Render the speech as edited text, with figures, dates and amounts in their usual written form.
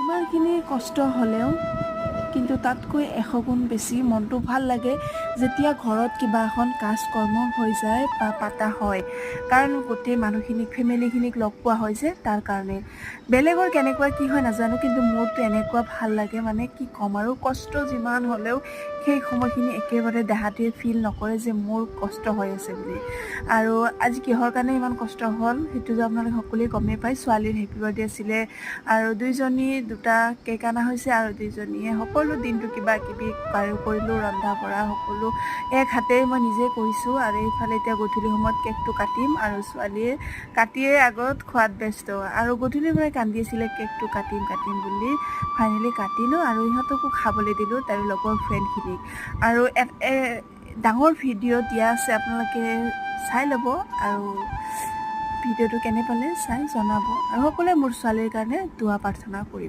ইমানখিনি কষ্ট হ'লেও কিন্তু তাতকৈ 100 গুণ বেছি মনটো ভাল লাগে যেতিয়া ঘৰত কিবা এখন কাজ কৰ্ম হৈ যায় বা পাতা হয়, কাৰণ গোটেই মানুহখিনিক ফেমিলিখিনিক লগ পোৱা হয় যে তাৰ কাৰণে। বেলেগৰ কেনেকুৱা কি হয় নাজানো, কিন্তু মোৰতো এনেকুৱা ভাল লাগে মানে কি ক'ম আৰু, কষ্ট যিমান হ'লেও সেই সময়খিনি একেবাৰে দেহাটোৱে ফিল নকৰে যে মোৰ কষ্ট হৈ আছে বুলি। আৰু আজি কিহৰ কাৰণে ইমান কষ্ট হ'ল সেইটোতো আপোনালোকে সকলোৱে গমেই পায়। ছোৱালীৰ হেপী বাৰ্থডে আছিলে আৰু দুটা কেক অনা হৈছে আৰু দুইজনীয়ে সকলো দিনটো কিবা কিবি কৰিলোঁ, ৰন্ধা বঢ়া সকলো এক হাতেই মই নিজে কৰিছোঁ। আৰু এইফালে এতিয়া গধূলি সময়ত কেকটো কাটিম আৰু ছোৱালীয়ে কাটিয়ে আগত খোৱাত ব্যস্ত, আৰু গধূলিৰ পৰাই কান্দি আছিলে কেকটো কাটিম বুলি। ফাইনেলি কাটিলোঁ আৰু ইহঁতকো খাবলৈ দিলোঁ, তাইৰ লগৰ ফ্ৰেণ্ডখিনিক। আৰু ডাঙৰ ভিডিঅ' দিয়া আছে, আপোনালোকে চাই ল'ব আৰু ভিডিঅ'টো কেনে পালে চাই জনাব, আৰু সকলোৱে মোৰ ছোৱালীৰ কাৰণে দুৱা প্ৰাৰ্থনা কৰিব।